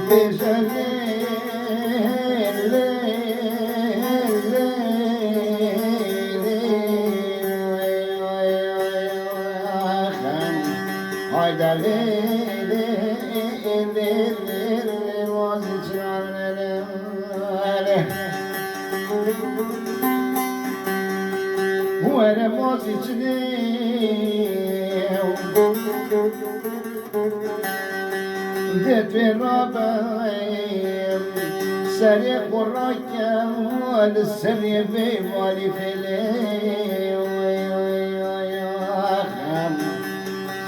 Where was it that we robbed سريع براكة والسريع في مالي فيلي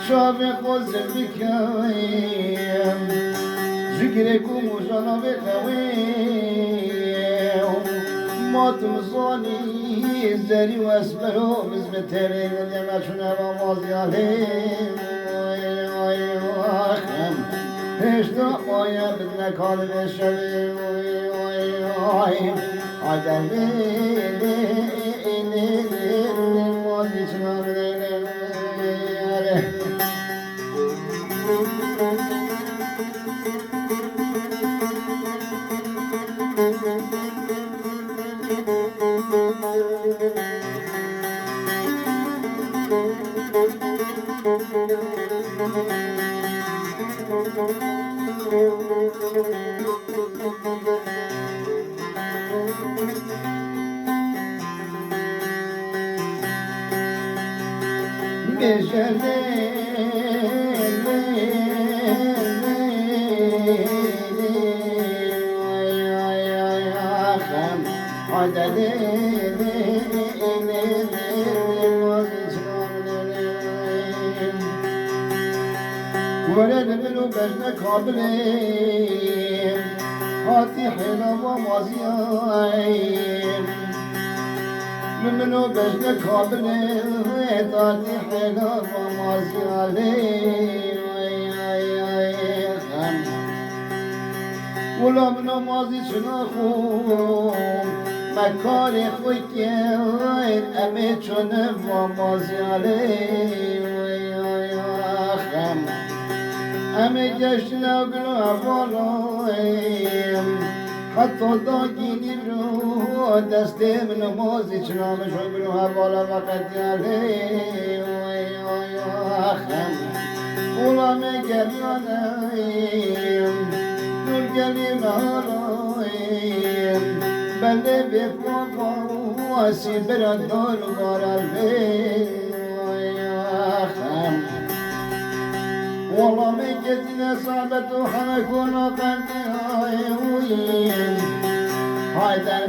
شافق وزبك ذكركم وجنب خويم ما تمزاني زري واسبرو بزبتري لما شنا بمازي عليم هشتا آیا بدن کار بشوی آدم مازی چنان ولد منو بجن قابلين هاتي حلا ومازيين منو بجن قابلين هاتي حلا ومازيين ولا منو مازي شناخون مكاري خوكين أمي چون ومازيين همه جشن و گلویم حتی داگینی رو دستم نمازی چنامش و گلو حوالا وقت یالیم غلام گریانیم دور گلیم هارایم بله بفقا واسی برادار و بارالبیم والله من جدنا صعبت وحنكون قلبي هايوين هايدا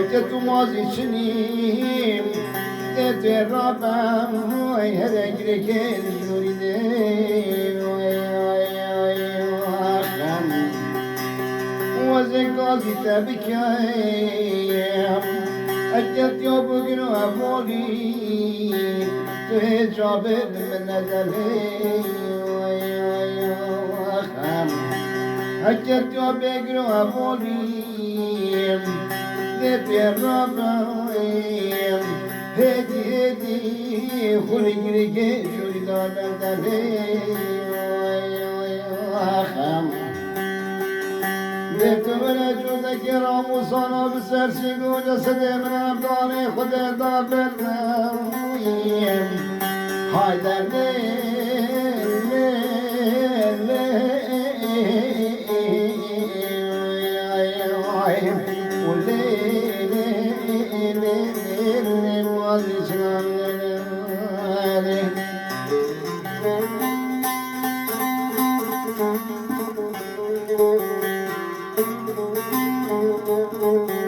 وجدت ماضي شنيم ديت الرابع هدجرك الجوريدين وزقازي تبكيم أجت يوبقن وأبولي تهجاب من نزلي أجت يوبقن وأبولي بيرابايم هدي هدي خلق رجي شريدا بردالي خم بيتولا جودا كرام وصانا بسرسي قوجا سدي من أبداني خدا دابرنايم هايدا شو